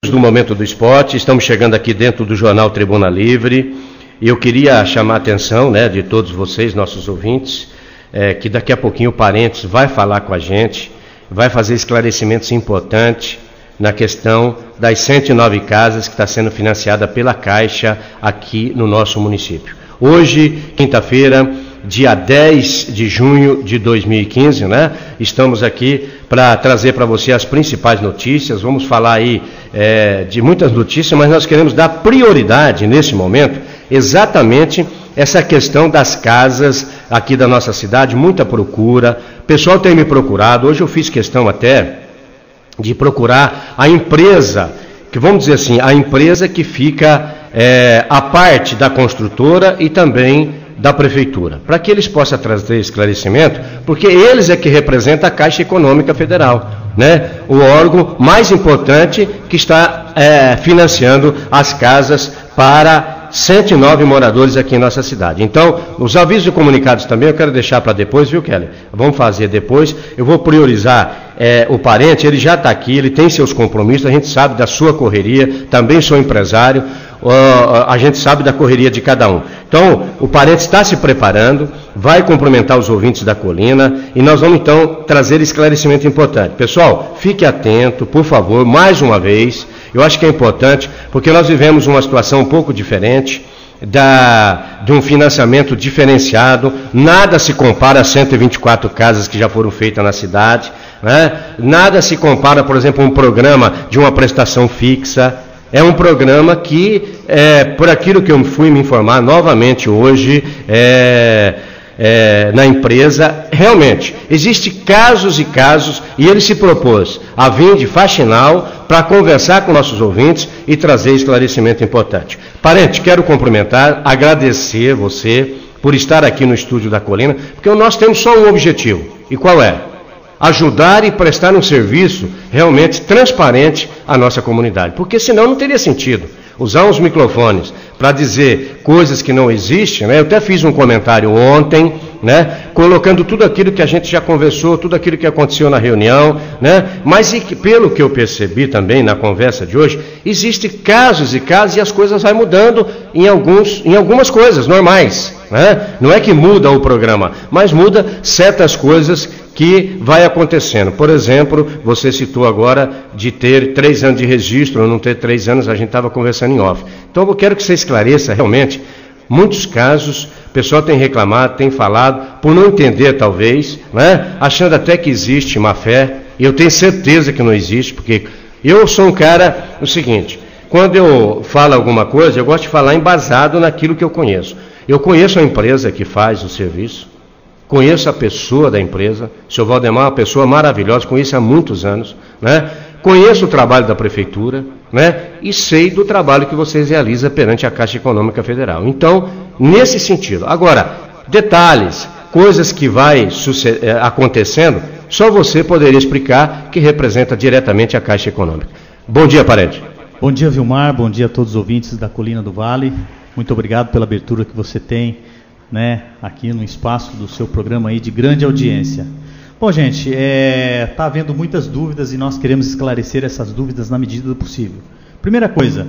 do Momento do Esporte, estamos chegando aqui dentro do Jornal Tribuna Livre, e eu queria chamar a atenção, né, de todos vocês, nossos ouvintes, que daqui a pouquinho o Parentes vai falar com a gente, vai fazer esclarecimentos importantes na questão das 109 casas que está sendo financiada pela Caixa aqui no nosso município. Hoje, quinta-feira, dia 10 de junho de 2015, né? Estamos aqui para trazer para você as principais notícias. Vamos falar aí de muitas notícias, mas nós queremos dar prioridade nesse momento exatamente essa questão das casas aqui da nossa cidade, muita procura. O pessoal tem me procurado. Hoje eu fiz questão até de procurar a empresa, que vamos dizer assim, a empresa que fica a parte da construtora e também da prefeitura, para que eles possam trazer esclarecimento, porque eles é que representam a Caixa Econômica Federal, né? O órgão mais importante que está financiando as casas para 109 moradores aqui em nossa cidade. Então, os avisos e comunicados também eu quero deixar para depois, viu, Kelly? Vamos fazer depois. Eu vou priorizar o Parente, ele já está aqui, ele tem seus compromissos, a gente sabe da sua correria, também sou empresário, a gente sabe da correria de cada um. Então, o Parente está se preparando, vai cumprimentar os ouvintes da Colina e nós vamos então trazer esclarecimento importante. Pessoal, fique atento, por favor, mais uma vez. Eu acho que é importante, porque nós vivemos uma situação um pouco diferente, de um financiamento diferenciado, nada se compara a 124 casas que já foram feitas na cidade, né? Nada se compara, por exemplo, a um programa de uma prestação fixa. É um programa que, por aquilo que eu fui me informar novamente hoje, na empresa, realmente, existem casos e casos, e ele se propôs a vir de Faxinal para conversar com nossos ouvintes e trazer esclarecimento importante. Parente, quero cumprimentar, agradecer você por estar aqui no estúdio da Colina, porque nós temos só um objetivo, e qual é? Ajudar e prestar um serviço realmente transparente à nossa comunidade, porque senão não teria sentido usar uns microfones para dizer coisas que não existem, né? Eu até fiz um comentário ontem, né? Colocando tudo aquilo que a gente já conversou, tudo aquilo que aconteceu na reunião, né? Mas pelo que eu percebi também na conversa de hoje, existem casos e casos e as coisas vão mudando em algumas coisas normais, né? Não é que muda o programa, mas muda certas coisas que vai acontecendo. Por exemplo, você citou agora de ter 3 anos de registro, ou não ter 3 anos, a gente estava conversando em off. Então eu quero que você esclareça realmente, muitos casos, o pessoal tem reclamado, tem falado, por não entender talvez, né? Achando até que existe má fé, e eu tenho certeza que não existe, porque eu sou um cara, o seguinte, quando eu falo alguma coisa, eu gosto de falar embasado naquilo que eu conheço. Eu conheço a empresa que faz o serviço, conheço a pessoa da empresa, o senhor Valdemar é uma pessoa maravilhosa, conheço há muitos anos, né? Conheço o trabalho da prefeitura, né? E sei do trabalho que vocês realizam perante a Caixa Econômica Federal. Então, nesse sentido. Agora, detalhes, coisas que vai acontecendo, só você poderia explicar, que representa diretamente a Caixa Econômica. Bom dia, Parente. Bom dia, Vilmar, bom dia a todos os ouvintes da Colina do Vale. Muito obrigado pela abertura que você tem, né, aqui no espaço do seu programa aí de grande audiência. Bom, gente, está havendo muitas dúvidas e nós queremos esclarecer essas dúvidas na medida do possível. Primeira coisa,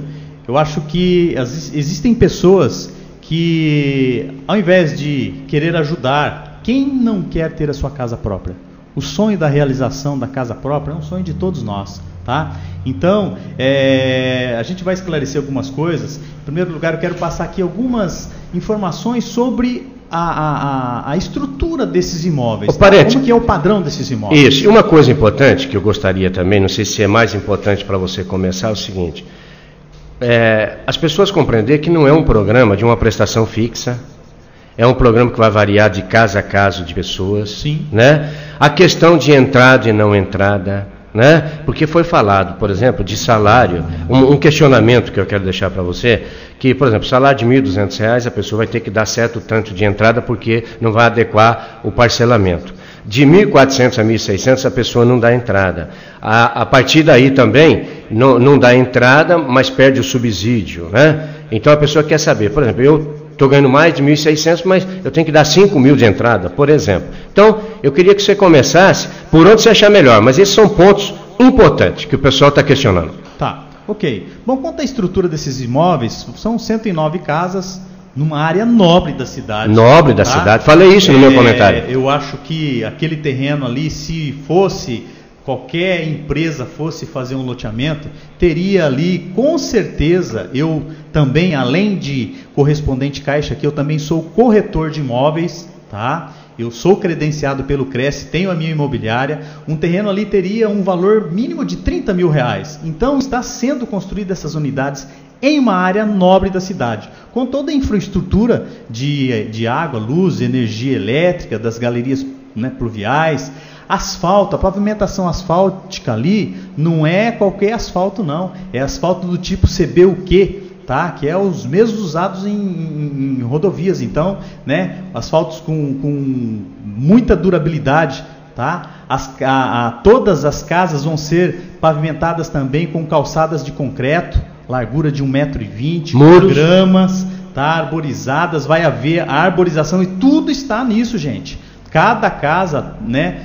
eu acho que existem pessoas que, ao invés de querer ajudar, quem não quer ter a sua casa própria? O sonho da realização da casa própria é um sonho de todos nós, tá? Então, a gente vai esclarecer algumas coisas. Em primeiro lugar, eu quero passar aqui algumas informações sobre a estrutura desses imóveis, tá? Como que é o padrão desses imóveis. Isso, e uma coisa importante que eu gostaria também, não sei se é mais importante para você começar, é o seguinte, as pessoas compreender que não é um programa de uma prestação fixa, é um programa que vai variar de casa a casa de pessoas. Sim. Né? A questão de entrada e não entrada, né? Porque foi falado, por exemplo, de salário, um questionamento que eu quero deixar para você, que, por exemplo, salário de R$ 1.200, a pessoa vai ter que dar certo tanto de entrada porque não vai adequar o parcelamento. De 1.400 a 1.600 a pessoa não dá entrada. A partir daí também não dá entrada, mas perde o subsídio, né? Então a pessoa quer saber, por exemplo, eu estou ganhando mais de 1.600, mas eu tenho que dar 5.000 de entrada, por exemplo. Então, eu queria que você começasse por onde você achar melhor, mas esses são pontos importantes que o pessoal está questionando. Tá. Ok. Bom, quanto à estrutura desses imóveis, são 109 casas numa área nobre da cidade. Nobre da cidade. Falei isso no meu comentário. Eu acho que aquele terreno ali, se fosse qualquer empresa fosse fazer um loteamento, teria ali, com certeza, eu também, além de correspondente Caixa, que eu também sou corretor de imóveis, tá? Eu sou credenciado pelo Cresce, tenho a minha imobiliária, um terreno ali teria um valor mínimo de R$30 mil. Então, está sendo construída essas unidades em uma área nobre da cidade, com toda a infraestrutura de água, luz, energia elétrica, das galerias, né, pluviais, asfalto, a pavimentação asfáltica ali não é qualquer asfalto não, é asfalto do tipo CBUQ, tá? Que é os mesmos usados em rodovias, então, né, asfaltos com muita durabilidade, tá? Todas as casas vão ser pavimentadas também com calçadas de concreto, largura de 1,20 m, gramas, tá? Arborizadas, vai haver arborização e tudo está nisso, gente. Cada casa, né,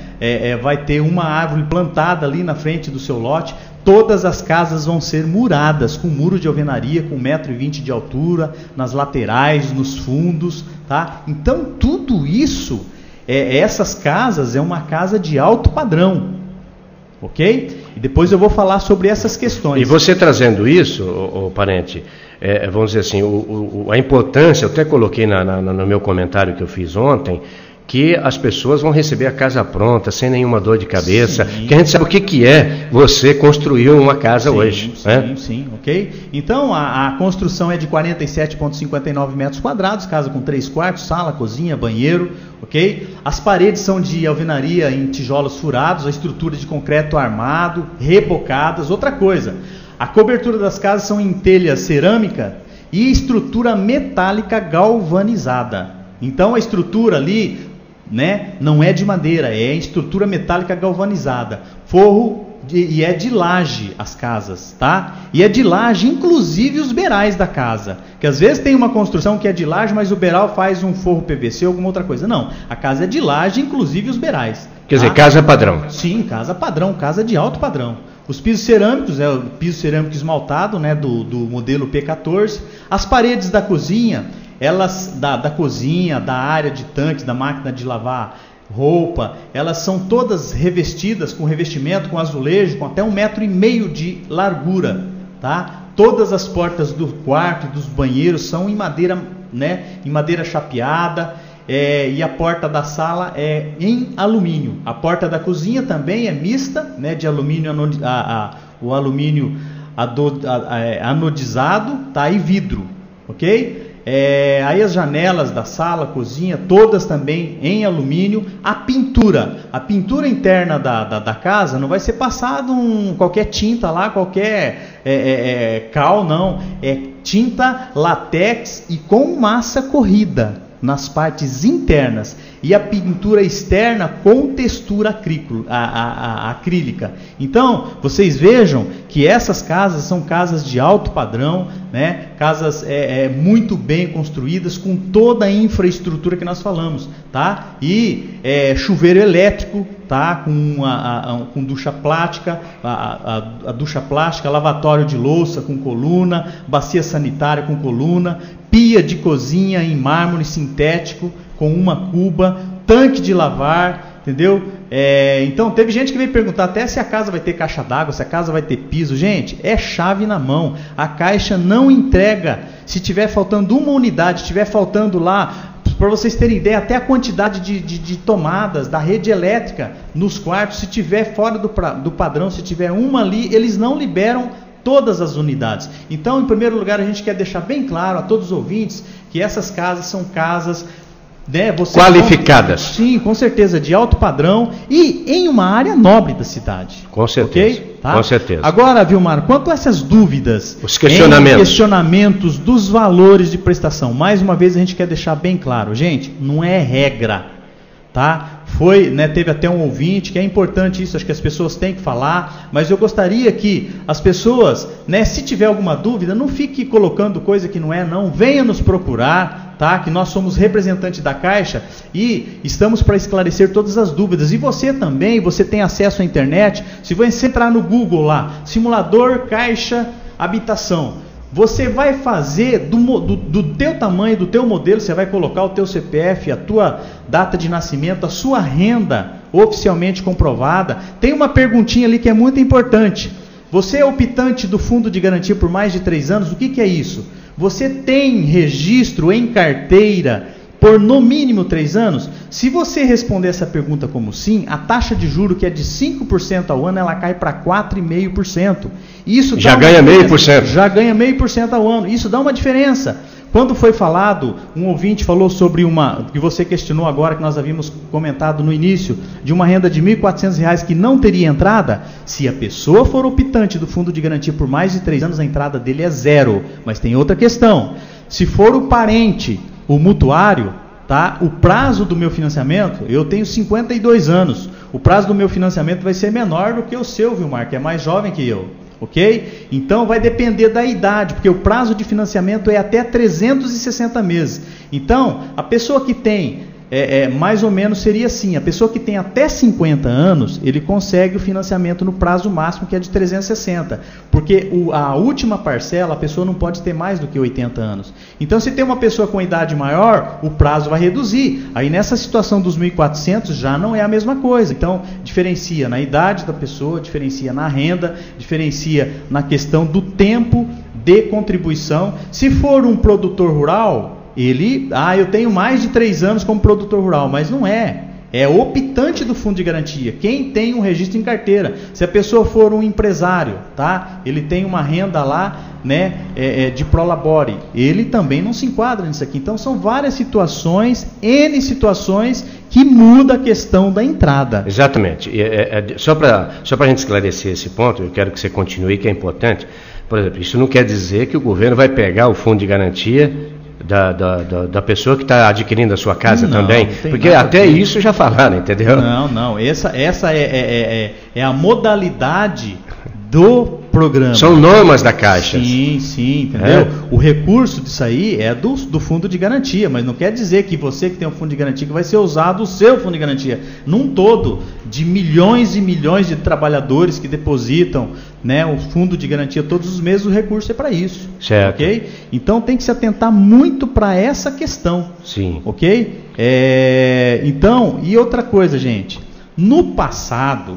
vai ter uma árvore plantada ali na frente do seu lote. Todas as casas vão ser muradas com muro de alvenaria com 1,20 m de altura, nas laterais, nos fundos, tá? Então tudo isso, essas casas é uma casa de alto padrão, ok? E depois eu vou falar sobre essas questões. E você trazendo isso, parente, vamos dizer assim, a importância, eu até coloquei no meu comentário que eu fiz ontem, que as pessoas vão receber a casa pronta, sem nenhuma dor de cabeça, sim, que a gente sabe o que é você construir uma casa hoje. Sim, né? Sim, ok? Então, a construção é de 47,59 metros quadrados, casa com 3 quartos, sala, cozinha, banheiro, ok? As paredes são de alvenaria em tijolos furados, a estrutura de concreto armado, rebocadas. Outra coisa, a cobertura das casas são em telha cerâmica e estrutura metálica galvanizada. Então, a estrutura ali, né, não é de madeira, é estrutura metálica galvanizada, forro e é de laje as casas, tá? E é de laje, inclusive os beirais da casa, que às vezes tem uma construção que é de laje, mas o beiral faz um forro PVC ou alguma outra coisa. Não, a casa é de laje, inclusive os beirais. Quer dizer, casa padrão. Sim, casa padrão, casa de alto padrão. Os pisos cerâmicos, o piso cerâmico esmaltado, né, do modelo P14. As paredes da cozinha, elas da cozinha, da área de tanques, da máquina de lavar roupa, elas são todas revestidas com revestimento, com azulejo, com até 1,5 m de largura, tá? Todas as portas do quarto e dos banheiros são em madeira, né, em madeira chapeada, e a porta da sala é em alumínio. A porta da cozinha também é mista, né, de alumínio, o alumínio anodizado, tá? E vidro, ok? Aí as janelas da sala, cozinha, todas também em alumínio. A pintura interna da casa não vai ser passado qualquer tinta lá, qualquer cal, não. É tinta látex e com massa corrida nas partes internas, e a pintura externa com textura acrílica. Então, vocês vejam que essas casas são casas de alto padrão, né? Casas muito bem construídas, com toda a infraestrutura que nós falamos, tá? E chuveiro elétrico, tá? Com ducha plástica, a ducha plástica, lavatório de louça com coluna, bacia sanitária com coluna, pia de cozinha em mármore sintético com uma cuba, tanque de lavar, entendeu? Então teve gente que veio perguntar até se a casa vai ter caixa d'água, se a casa vai ter piso. Gente, é chave na mão. A Caixa não entrega. Se tiver faltando uma unidade, tiver faltando lá, para vocês terem ideia, até a quantidade de tomadas da rede elétrica nos quartos, se tiver fora do padrão, se tiver uma ali, eles não liberam todas as unidades. Então, em primeiro lugar, a gente quer deixar bem claro a todos os ouvintes que essas casas são casas, né, qualificadas. Sim, com certeza, de alto padrão e em uma área nobre da cidade. Com certeza. Okay? Tá? Com certeza. Agora, Vilmar, quanto a essas dúvidas, os questionamentos dos valores de prestação, mais uma vez a gente quer deixar bem claro, gente, não é regra, tá? Teve até um ouvinte, que é importante isso, acho que as pessoas têm que falar, mas eu gostaria que as pessoas, né, se tiver alguma dúvida, não fique colocando coisa que não é, não, venha nos procurar, tá? Que nós somos representantes da Caixa e estamos para esclarecer todas as dúvidas. E você também, você tem acesso à internet, se você entrar no Google lá, simulador Caixa habitação. Você vai fazer do teu tamanho, do teu modelo, você vai colocar o teu CPF, a tua data de nascimento, a sua renda oficialmente comprovada. Tem uma perguntinha ali que é muito importante. Você é optante do Fundo de Garantia por mais de 3 anos, o que é isso? Você tem registro em carteira por no mínimo 3 anos? Se você responder essa pergunta como sim, a taxa de juros que é de 5% ao ano, ela cai para 4,5%. Isso já ganha 0,5%. Já ganha 0,5% ao ano. Isso dá uma diferença. Quando foi falado, um ouvinte falou sobre que você questionou agora, que nós havíamos comentado no início, de uma renda de R$ 1.400 que não teria entrada. Se a pessoa for optante do Fundo de Garantia por mais de 3 anos, a entrada dele é 0. Mas tem outra questão. Se for o parente, o mutuário, tá? O prazo do meu financiamento, eu tenho 52 anos. O prazo do meu financiamento vai ser menor do que o seu, Vilmar, que é mais jovem que eu. Ok? Então vai depender da idade, porque o prazo de financiamento é até 360 meses. Então, a pessoa que tem, mais ou menos seria assim, a pessoa que tem até 50 anos, ele consegue o financiamento no prazo máximo, que é de 360. Porque a última parcela, a pessoa não pode ter mais do que 80 anos. Então, se tem uma pessoa com idade maior, o prazo vai reduzir. Aí nessa situação dos 1.400 já não é a mesma coisa. Então, diferencia na idade da pessoa, diferencia na renda, diferencia na questão do tempo de contribuição. Se for um produtor rural, eu tenho mais de 3 anos como produtor rural, mas não é. É optante do Fundo de Garantia, quem tem um registro em carteira. Se a pessoa for um empresário, tá? Ele tem uma renda lá, né, de prolabore, ele também não se enquadra nisso aqui. Então são várias situações, N situações, que muda a questão da entrada. Exatamente. Só para a gente esclarecer esse ponto, eu quero que você continue, que é importante. Por exemplo, isso não quer dizer que o governo vai pegar o Fundo de Garantia da pessoa que está adquirindo a sua casa também, porque até isso já falaram, entendeu? Não, essa é a modalidade do programa. São normas da Caixa. Sim, entendeu? O recurso disso aí é do Fundo de Garantia, mas não quer dizer que você que tem um Fundo de Garantia que vai ser usado o seu Fundo de Garantia. Num todo, de milhões e milhões de trabalhadores que depositam, né, o Fundo de Garantia todos os meses, o recurso é para isso. Certo. Ok? Então tem que se atentar muito para essa questão. Sim. Ok? Então, e outra coisa, gente. No passado,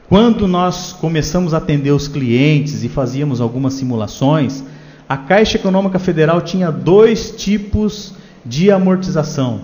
quando nós começamos a atender os clientes e fazíamos algumas simulações, a Caixa Econômica Federal tinha 2 tipos de amortização,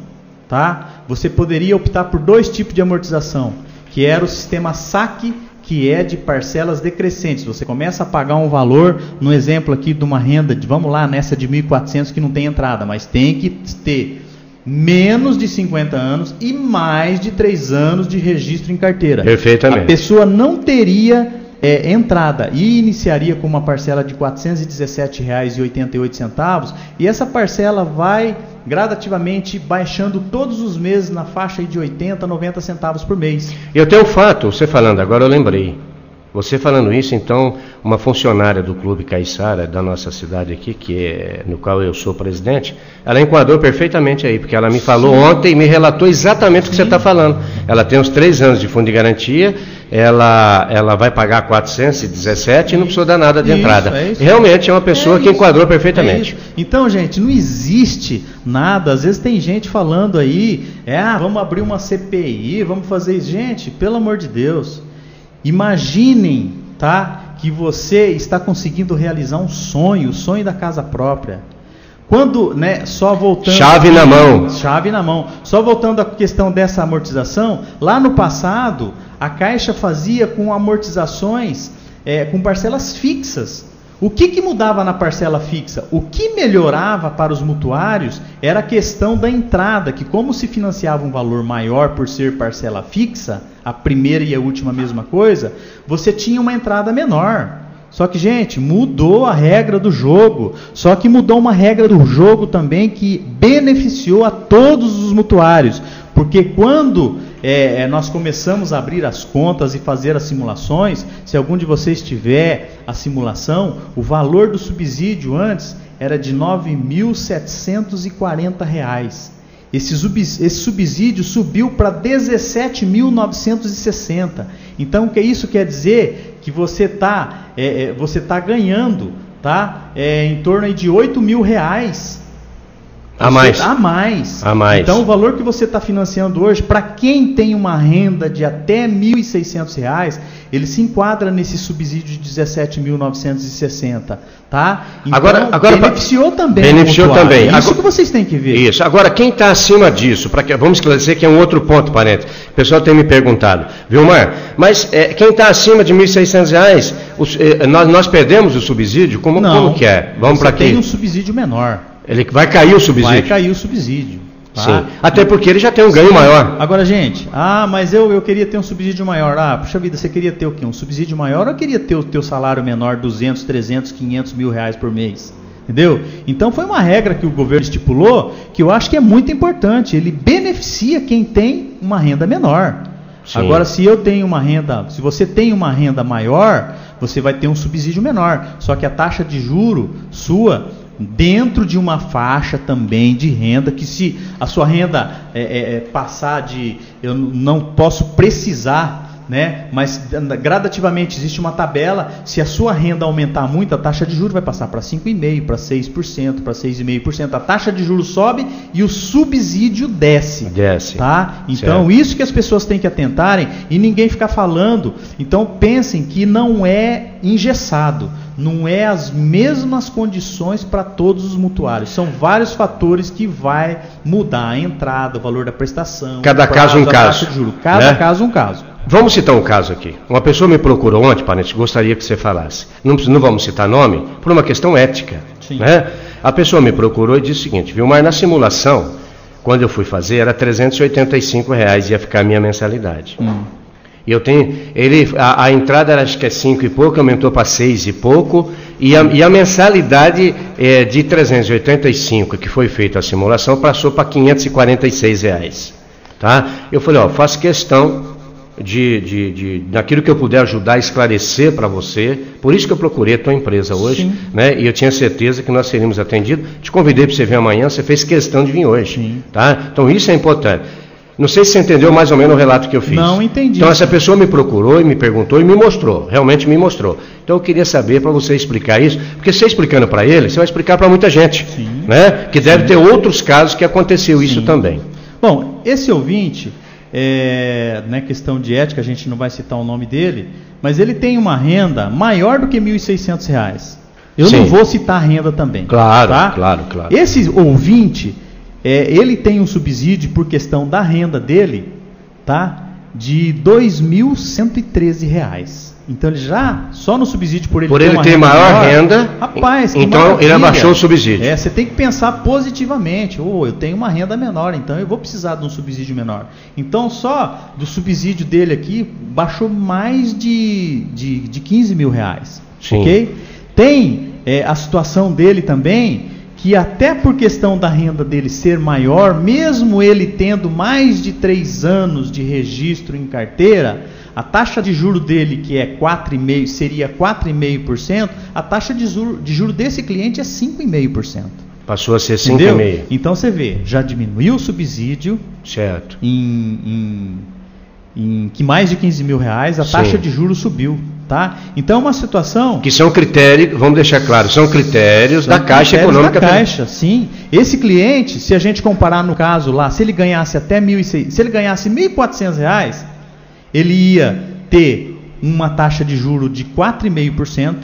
tá? Você poderia optar por 2 tipos de amortização, que era o sistema saque, que é de parcelas decrescentes. Você começa a pagar um valor, no exemplo aqui de uma renda, vamos lá, nessa de 1.400 que não tem entrada, mas tem que ter menos de 50 anos e mais de 3 anos de registro em carteira. Perfeitamente. A pessoa não teria entrada e iniciaria com uma parcela de R$ 417,88 e essa parcela vai gradativamente baixando todos os meses na faixa de 80 a 90 centavos por mês. Eu tenho um fato, você falando agora eu lembrei. Você falando isso, então, uma funcionária do Clube Caiçara, da nossa cidade aqui, no qual eu sou presidente, ela enquadrou perfeitamente aí, porque ela me falou ontem e me relatou exatamente o que você está falando. Ela tem uns 3 anos de fundo de garantia, ela vai pagar 417 e não precisou dar nada de entrada. Realmente é uma pessoa que enquadrou perfeitamente. Então, gente, não existe nada. Às vezes tem gente falando aí, vamos abrir uma CPI, vamos fazer isso. Gente, pelo amor de Deus. Imaginem, tá, que você está conseguindo realizar um sonho, o sonho da casa própria. Quando, né, só voltando... Chave na mão. Só voltando à questão dessa amortização, lá no passado, a Caixa fazia com amortizações, com parcelas fixas. O que mudava na parcela fixa? O que melhorava para os mutuários era a questão da entrada, que como se financiava um valor maior por ser parcela fixa, a primeira e a última mesma coisa, você tinha uma entrada menor. Só que, gente, mudou a regra do jogo. Só que mudou uma regra do jogo também que beneficiou a todos os mutuários. Porque quando nós começamos a abrir as contas e fazer as simulações, se algum de vocês tiver a simulação, o valor do subsídio antes era de R$ 9.740. Esse subsídio subiu para R$ 17.960. Então, o que isso quer dizer? que você está ganhando, tá? Em torno aí de R$8.000 a mais. Então o valor que você está financiando hoje, para quem tem uma renda de até R$1.600, ele se enquadra nesse subsídio de 17.960, tá? Então, agora beneficiou também. Beneficiou também. Isso que vocês têm que ver. Isso. Agora, quem está acima disso, vamos esclarecer que é um outro ponto, parente. O pessoal tem me perguntado, Vilmar, mas quem está acima de R$1.600, nós perdemos o subsídio? Como que é? Vamos para quê? Tem um subsídio menor. Ele vai cair o subsídio? Vai cair o subsídio. Tá? Sim. Até porque ele já tem um ganho maior. Agora, gente, mas eu queria ter um subsídio maior. Puxa vida, você queria ter o quê? Um subsídio maior ou queria ter o teu salário menor, 200, 300, 500 mil reais por mês? Entendeu? Então foi uma regra que o governo estipulou que eu acho que é muito importante. Ele beneficia quem tem uma renda menor. Sim. Agora, se você tem uma renda maior, você vai ter um subsídio menor. Só que a taxa de juro sua dentro de uma faixa também de renda, que se a sua renda passar eu não posso precisar, né? Mas gradativamente existe uma tabela, se a sua renda aumentar muito, a taxa de juros vai passar para 5,5%, para 6%, para 6,5%, a taxa de juros sobe e o subsídio desce. Tá? Então isso que as pessoas têm que atentarem e ninguém ficar falando. Então pensem que não é engessado. Não é as mesmas condições para todos os mutuários. São vários fatores que vai mudar a entrada, o valor da prestação. Cada caso um caso. Cada caso um caso. Vamos citar um caso aqui. Uma pessoa me procurou ontem, parente, gostaria que você falasse. Não vamos citar nome, por uma questão ética. Sim. Né? A pessoa me procurou e disse o seguinte, Vilmar, na simulação, quando eu fui fazer, era R$385, ia ficar a minha mensalidade. E eu tenho, a entrada era, acho que é 5 e pouco, aumentou para 6 e pouco, e a mensalidade de 385, que foi feita a simulação, passou para R$546. Tá? Eu falei, faço questão daquilo que eu puder ajudar a esclarecer para você, por isso que eu procurei a tua empresa hoje, né? E eu tinha certeza que nós seríamos atendidos. Te convidei para você vir amanhã, você fez questão de vir hoje. Tá? Então isso é importante. Não sei se você entendeu mais ou menos o relato que eu fiz. Não entendi. Então essa pessoa me procurou e me perguntou e me mostrou, realmente me mostrou. Então eu queria saber para você explicar isso, porque você explicando para ele, você vai explicar para muita gente, né? Que deve ter outros casos que aconteceu isso também. Bom, esse ouvinte, não é questão de ética, a gente não vai citar o nome dele, mas ele tem uma renda maior do que R$1.600. Eu não vou citar a renda também. Claro, tá? claro. Esse ouvinte, ele tem um subsídio por questão da renda dele, tá? De R$2.113. Então ele já, só no subsídio por ele ter maior renda, rapaz, então ele abaixou o subsídio. Você tem que pensar positivamente. Eu tenho uma renda menor, então eu vou precisar de um subsídio menor. Então só do subsídio dele aqui baixou mais de R$15.000. Ok? Tem a situação dele também, que até por questão da renda dele ser maior, mesmo ele tendo mais de 3 anos de registro em carteira, a taxa de juro dele, que é 4,5%, seria 4,5%, a taxa de juro desse cliente é 5,5%. Passou a ser 5,5%. Então você vê, já diminuiu o subsídio, certo, em que mais de R$15.000, a taxa de juros subiu. Tá? Então é uma situação... Que são critérios, vamos deixar claro, são critérios da Caixa Econômica. Da Caixa, sim. Esse cliente, se a gente comparar no caso lá, se ele ganhasse até R$1.600, se ele ganhasse R$1.400, ele ia ter uma taxa de juros de 4,5%,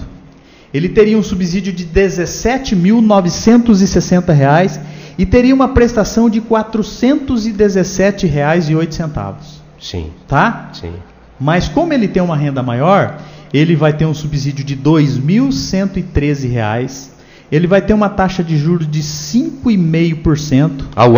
ele teria um subsídio de R$17.960 e teria uma prestação de R$417,08. Sim. Tá? Sim. Mas como ele tem uma renda maior, ele vai ter um subsídio de R$2.113, ele vai ter uma taxa de juros de 5,5% ao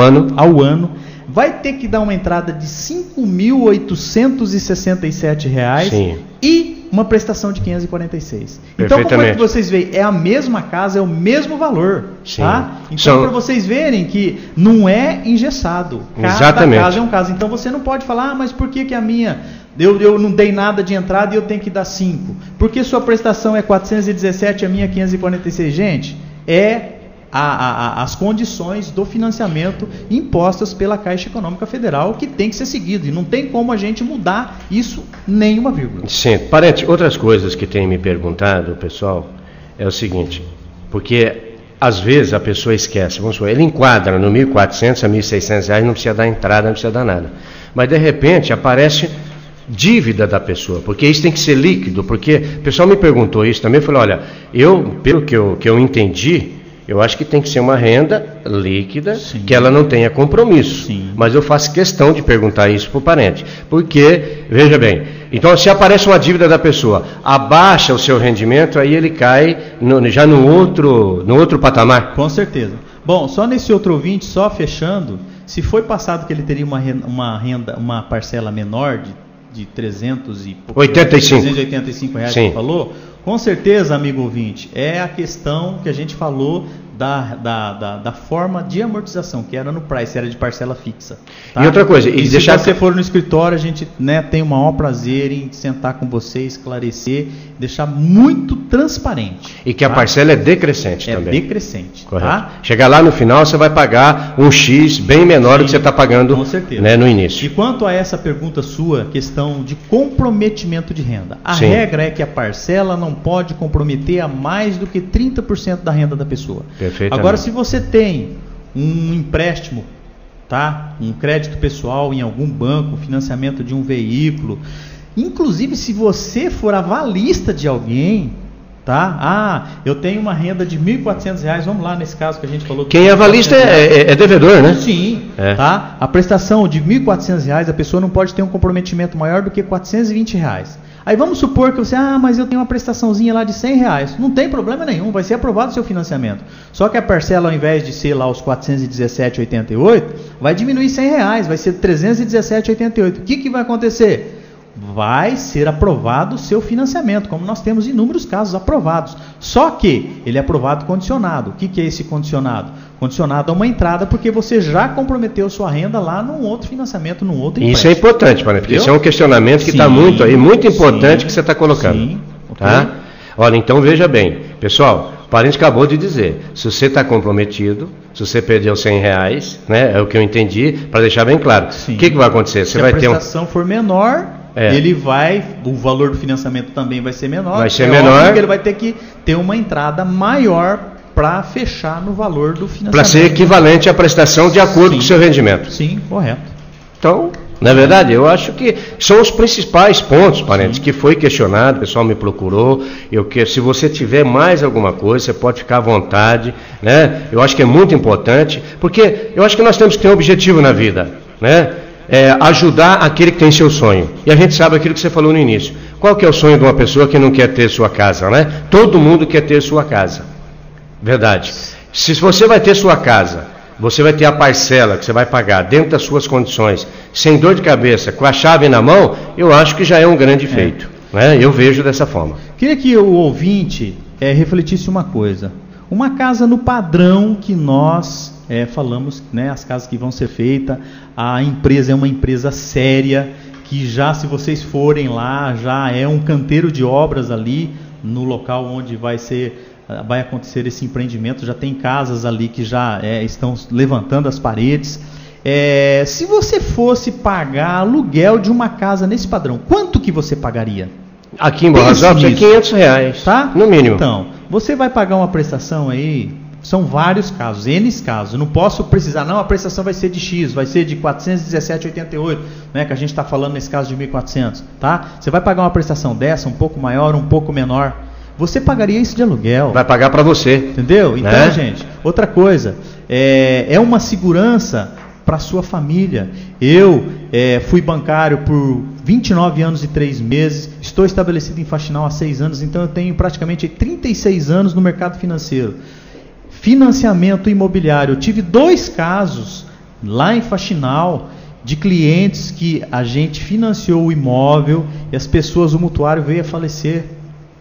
ano, vai ter que dar uma entrada de R$5.867 e uma prestação de R$546. Então, como é que vocês veem? É a mesma casa, é o mesmo valor. Tá? Então, para vocês verem que não é engessado. Cada caso é um caso. Então, você não pode falar, mas por que a minha... Eu não dei nada de entrada e eu tenho que dar 5. Porque sua prestação é 417 e a minha 546. Gente, é as condições do financiamento impostas pela Caixa Econômica Federal, que tem que ser seguido, e não tem como a gente mudar isso nem uma vírgula. Sim, parente, outras coisas que tem me perguntado, pessoal, é o seguinte, porque às vezes a pessoa esquece, vamos supor, ele enquadra no R$1.400 a R$1.600, não precisa dar entrada, não precisa dar nada, mas de repente aparece dívida da pessoa, porque isso tem que ser líquido, porque o pessoal me perguntou isso também, eu falei, olha, pelo que eu entendi, eu acho que tem que ser uma renda líquida, sim, que ela não tenha compromisso. Sim. Mas eu faço questão de perguntar isso para o parente. Porque, veja bem, então se aparece uma dívida da pessoa, abaixa o seu rendimento, aí ele cai já no outro patamar. Com certeza. Bom, só nesse outro ouvinte, só fechando, se foi passado que ele teria uma parcela menor de 385 reais, que falou, com certeza, amigo ouvinte, é a questão que a gente falou da forma de amortização, que era no price, era de parcela fixa. Tá? E outra coisa, e se você for no escritório, a gente, né, tem o maior prazer em sentar com você, esclarecer, deixar muito transparente. E que a parcela é decrescente também. É decrescente. Correto. Tá? Chegar lá no final, você vai pagar um X bem menor do que você está pagando, com certeza, né, no início. E quanto a essa pergunta sua, questão de comprometimento de renda, a Sim. regra é que a parcela não pode comprometer a mais do que 30% da renda da pessoa. Agora, se você tem um empréstimo, tá? Um crédito pessoal em algum banco, financiamento de um veículo, inclusive se você for avalista de alguém, tá? Eu tenho uma renda de R$1.400, vamos lá nesse caso que a gente falou. Quem é avalista é devedor, né? Sim, tá? A prestação de R$1.400, a pessoa não pode ter um comprometimento maior do que R$420. Aí vamos supor que você, mas eu tenho uma prestaçãozinha lá de R$100. Não tem problema nenhum, vai ser aprovado o seu financiamento. Só que a parcela, ao invés de ser lá os R$417,88, vai diminuir R$100, vai ser R$317,88. O que vai acontecer? Vai ser aprovado o seu financiamento, como nós temos inúmeros casos aprovados. Só que ele é aprovado condicionado. O que é esse condicionado? Condicionado a uma entrada, porque você já comprometeu sua renda lá num outro financiamento, num outro empréstimo. Isso é importante, porque isso é um questionamento que está muito importante, que você está colocando. Sim, tá? Okay. Olha, então veja bem, pessoal, o parente acabou de dizer, se você está comprometido, se você perdeu R$100, né, é o que eu entendi, para deixar bem claro. O que vai acontecer? Se a prestação for menor, o valor do financiamento também vai ser menor. Vai ser menor. Porque ele vai ter que ter uma entrada maior para fechar no valor do financiamento. Para ser equivalente à prestação de acordo com o seu rendimento. Sim, correto. Então, na verdade, eu acho que são os principais pontos, parentes, que foi questionado, o pessoal me procurou. Se você tiver mais alguma coisa, você pode ficar à vontade, né? Eu acho que é muito importante, porque eu acho que nós temos que ter um objetivo na vida, né? Ajudar aquele que tem seu sonho. E a gente sabe aquilo que você falou no início. Qual que é o sonho de uma pessoa que não quer ter sua casa, né? Todo mundo quer ter sua casa. Verdade. Se você vai ter sua casa, você vai ter a parcela que você vai pagar dentro das suas condições, sem dor de cabeça, com a chave na mão, eu acho que já é um grande feito. Né? Eu vejo dessa forma. Queria que o ouvinte refletisse uma coisa. Uma casa no padrão que nós falamos, né, as casas que vão ser feitas, a empresa é uma empresa séria, que já, se vocês forem lá, já é um canteiro de obras ali, no local onde vai acontecer esse empreendimento, já tem casas ali que já estão levantando as paredes. Se você fosse pagar aluguel de uma casa nesse padrão, quanto que você pagaria? Aqui em Barras Altas é R$500, tá? No mínimo. Então, você vai pagar uma prestação aí, são vários casos, N casos. Eu não posso precisar, não, a prestação vai ser de X, vai ser de R$417,88, né, que a gente está falando nesse caso de R$1.400, tá? Você vai pagar uma prestação dessa, um pouco maior, um pouco menor. Você pagaria isso de aluguel. Vai pagar para você. Entendeu? Então, né? Gente, outra coisa, é uma segurança para a sua família. Eu fui bancário por 29 anos e 3 meses, estou estabelecido em Faxinal há 6 anos, então eu tenho praticamente 36 anos no mercado financeiro. Financiamento imobiliário, eu tive 2 casos lá em Faxinal, de clientes que a gente financiou o imóvel e as pessoas, o mutuário veio a falecer.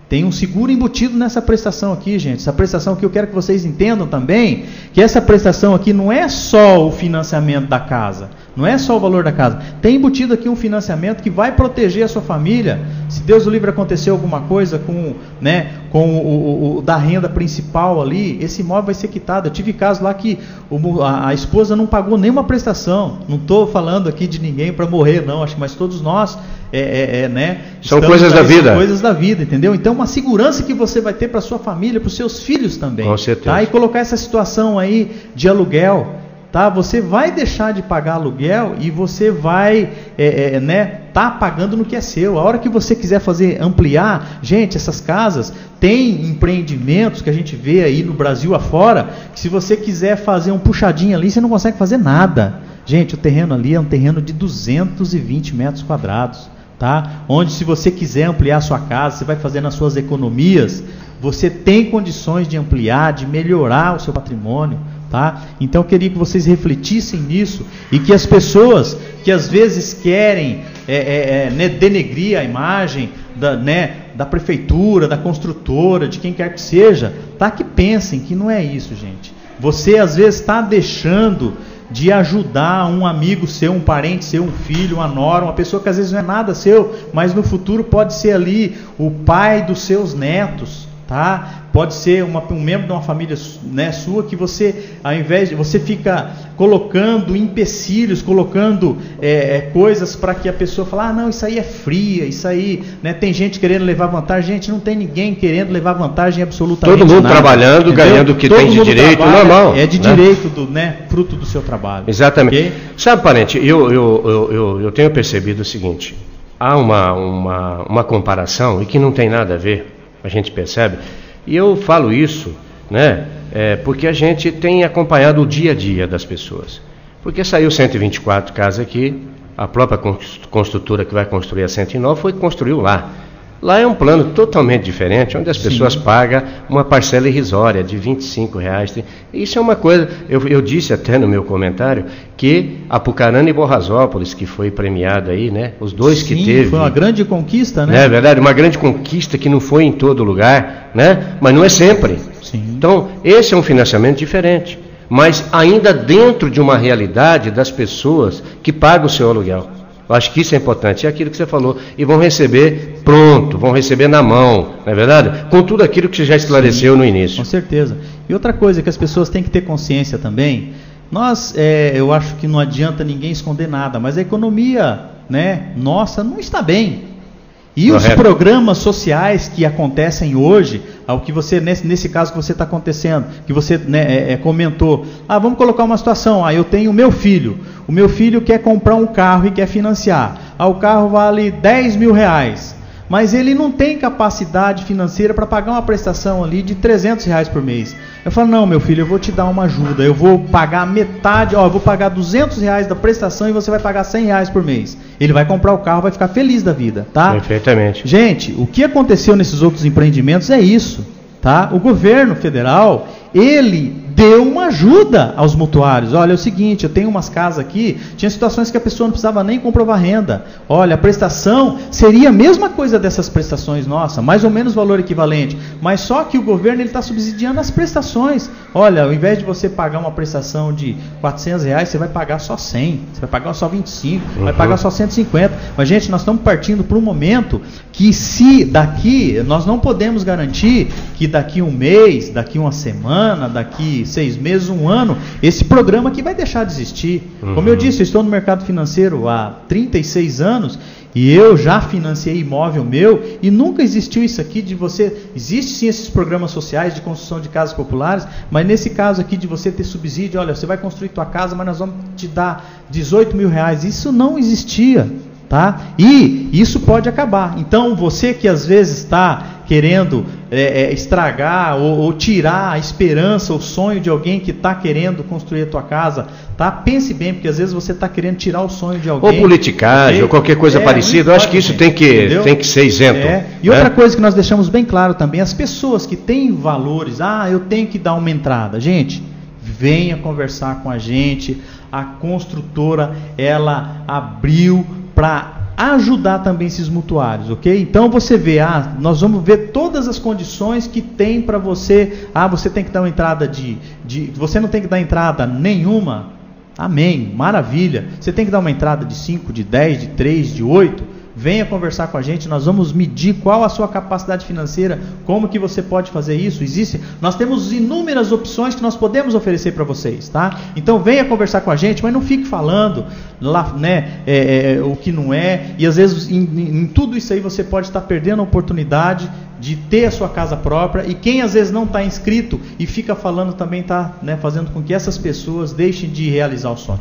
Tem um seguro embutido nessa prestação aqui, gente. Essa prestação aqui eu quero que vocês entendam também, que essa prestação aqui não é só o financiamento da casa, não é só o valor da casa. Tem embutido aqui um financiamento que vai proteger a sua família. Se Deus o livre acontecer alguma coisa com, né, com da renda principal ali, esse imóvel vai ser quitado. Eu tive caso lá que a esposa não pagou nenhuma prestação. Não estou falando aqui de ninguém para morrer, não. Acho que mas todos nós, né? São coisas da vida. São coisas da vida, entendeu? Então, uma segurança que você vai ter para sua família, para os seus filhos também. Com certeza. Tá? E colocar essa situação aí de aluguel. Tá? Você vai deixar de pagar aluguel e você vai tá pagando no que é seu. A hora que você quiser ampliar, gente, essas casas tem empreendimentos que a gente vê aí no Brasil afora, que se você quiser fazer um puxadinho ali, você não consegue fazer nada. Gente, o terreno ali é um terreno de 220 metros quadrados. Tá? Onde se você quiser ampliar a sua casa, você vai fazer nas suas economias, você tem condições de ampliar, de melhorar o seu patrimônio. Tá? Então eu queria que vocês refletissem nisso e que as pessoas que às vezes querem denegrir a imagem da prefeitura, da construtora, de quem quer que seja, tá? Que pensem que não é isso, gente. Você às vezes está deixando de ajudar um amigo seu, um parente seu, um filho, uma nora, uma pessoa que às vezes não é nada seu, mas no futuro pode ser ali o pai dos seus netos. Tá? Pode ser um membro de uma família, né, sua, que você, ao invés de você fica colocando empecilhos, colocando coisas para que a pessoa fale, não, isso aí é fria, isso aí, né, tem gente querendo levar vantagem. Gente, não tem ninguém querendo levar vantagem absolutamente todo mundo nada, trabalhando, entendeu? Ganhando o que todo tem de direito, normal. É de direito, fruto do seu trabalho. Exatamente. Okay? Sabe, parente, eu tenho percebido o seguinte, há uma comparação e que não tem nada a ver. A gente percebe, e eu falo isso, né, porque a gente tem acompanhado o dia a dia das pessoas. Porque saiu 124 casas aqui, a própria construtora que vai construir a 109 foi que construiu lá. Lá é um plano totalmente diferente, onde as pessoas pagam uma parcela irrisória de R$25. Isso é uma coisa, eu disse até no meu comentário, que Apucarana e Borrasópolis, que foi premiado aí, né? Os dois que teve. Foi uma grande conquista, né? É verdade, uma grande conquista que não foi em todo lugar, né? Mas não é sempre. Sim. Então, esse é um financiamento diferente, mas ainda dentro de uma realidade das pessoas que pagam o seu aluguel. Eu acho que isso é importante, é aquilo que você falou, e vão receber pronto, vão receber na mão, não é verdade? Com tudo aquilo que você já esclareceu no início. Com certeza. E outra coisa que as pessoas têm que ter consciência também, eu acho que não adianta ninguém esconder nada, mas a economia, né, nossa não está bem. E os programas sociais que acontecem hoje, ao que você, nesse caso que você está acontecendo, que você comentou, vamos colocar uma situação, eu tenho o meu filho quer comprar um carro e quer financiar, o carro vale R$10.000, mas ele não tem capacidade financeira para pagar uma prestação ali de R$300 por mês. Eu falo, não, meu filho, eu vou te dar uma ajuda, eu vou pagar metade, eu vou pagar R$200 da prestação e você vai pagar R$100 por mês. Ele vai comprar o carro, vai ficar feliz da vida, tá? Perfeitamente. Gente, o que aconteceu nesses outros empreendimentos é isso, tá? O governo federal, ele deu uma ajuda aos mutuários. Olha, é o seguinte, eu tenho umas casas aqui, tinha situações que a pessoa não precisava nem comprovar renda. Olha, a prestação seria a mesma coisa dessas prestações nossas, mais ou menos valor equivalente, mas só que o governo está subsidiando as prestações. Olha, ao invés de você pagar uma prestação de R$400, você vai pagar só 100, você vai pagar só 25, vai pagar só 150. Mas, gente, nós estamos partindo para um momento que se daqui, nós não podemos garantir que daqui um mês, daqui uma semana, daqui 6 meses, um ano, esse programa aqui vai deixar de existir. Como eu disse, eu estou no mercado financeiro há 36 anos e eu já financiei imóvel meu e nunca existiu isso aqui de você... Existe sim esses programas sociais de construção de casas populares, mas nesse caso aqui de você ter subsídio, olha, você vai construir tua casa, mas nós vamos te dar R$18.000. Isso não existia, tá? E isso pode acabar. Então, você que às vezes está querendo estragar ou tirar a esperança, o sonho de alguém que está querendo construir a tua casa, tá? Pense bem, porque às vezes você está querendo tirar o sonho de alguém. Ou politicagem, ou qualquer coisa parecida. Eu acho que isso tem que ser isento. E outra coisa que nós deixamos bem claro também, as pessoas que têm valores, eu tenho que dar uma entrada. Gente, venha conversar com a gente. A construtora, ela abriu para ajudar também esses mutuários, ok? Então você vê, nós vamos ver todas as condições que tem para você. Você tem que dar uma entrada você não tem que dar entrada nenhuma. Amém, maravilha. Você tem que dar uma entrada de 5, de 10, de 3, de 8. venha conversar com a gente, nós vamos medir qual a sua capacidade financeira, como que você pode fazer isso. Nós temos inúmeras opções que nós podemos oferecer para vocês, tá? Então venha conversar com a gente, mas não fique falando lá, né, o que não é, e às vezes em tudo isso aí você pode estar perdendo a oportunidade de ter a sua casa própria, e quem às vezes não está inscrito e fica falando também está, né, fazendo com que essas pessoas deixem de realizar o sonho.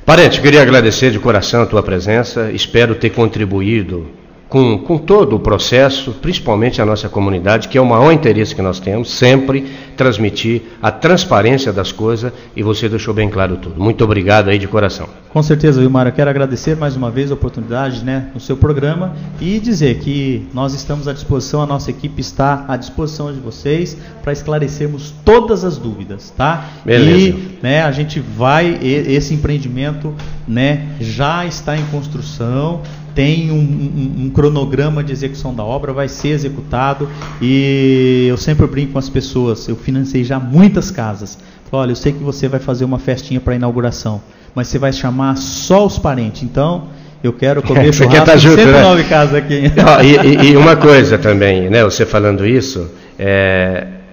Parente, queria agradecer de coração a tua presença, espero ter contribuído com todo o processo, principalmente a nossa comunidade, que é o maior interesse que nós temos, sempre transmitir a transparência das coisas, e você deixou bem claro tudo. Muito obrigado aí de coração. Com certeza, Vilmar, eu quero agradecer mais uma vez a oportunidade, né, no seu programa, e dizer que nós estamos à disposição, a nossa equipe está à disposição de vocês para esclarecermos todas as dúvidas, tá? Beleza. E, né, a gente vai, esse empreendimento, né, já está em construção, tem um cronograma de execução da obra, vai ser executado, e eu sempre brinco com as pessoas, eu financei já muitas casas. Olha, eu sei que você vai fazer uma festinha para inauguração, mas você vai chamar só os parentes, então eu quero comer churrasco de 109 casas aqui. E uma coisa também, né, você falando isso,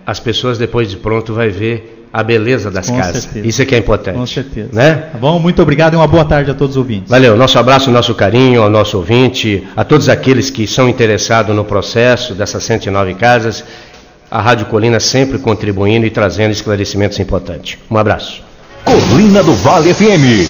as pessoas depois de pronto vai ver a beleza das casas. Certeza. Isso é que é importante. Com certeza. Né? Tá bom? Muito obrigado e uma boa tarde a todos os ouvintes. Valeu, nosso abraço, nosso carinho ao nosso ouvinte, a todos aqueles que são interessados no processo dessas 109 casas. A Rádio Colina sempre contribuindo e trazendo esclarecimentos importantes. Um abraço. Colina do Vale FM.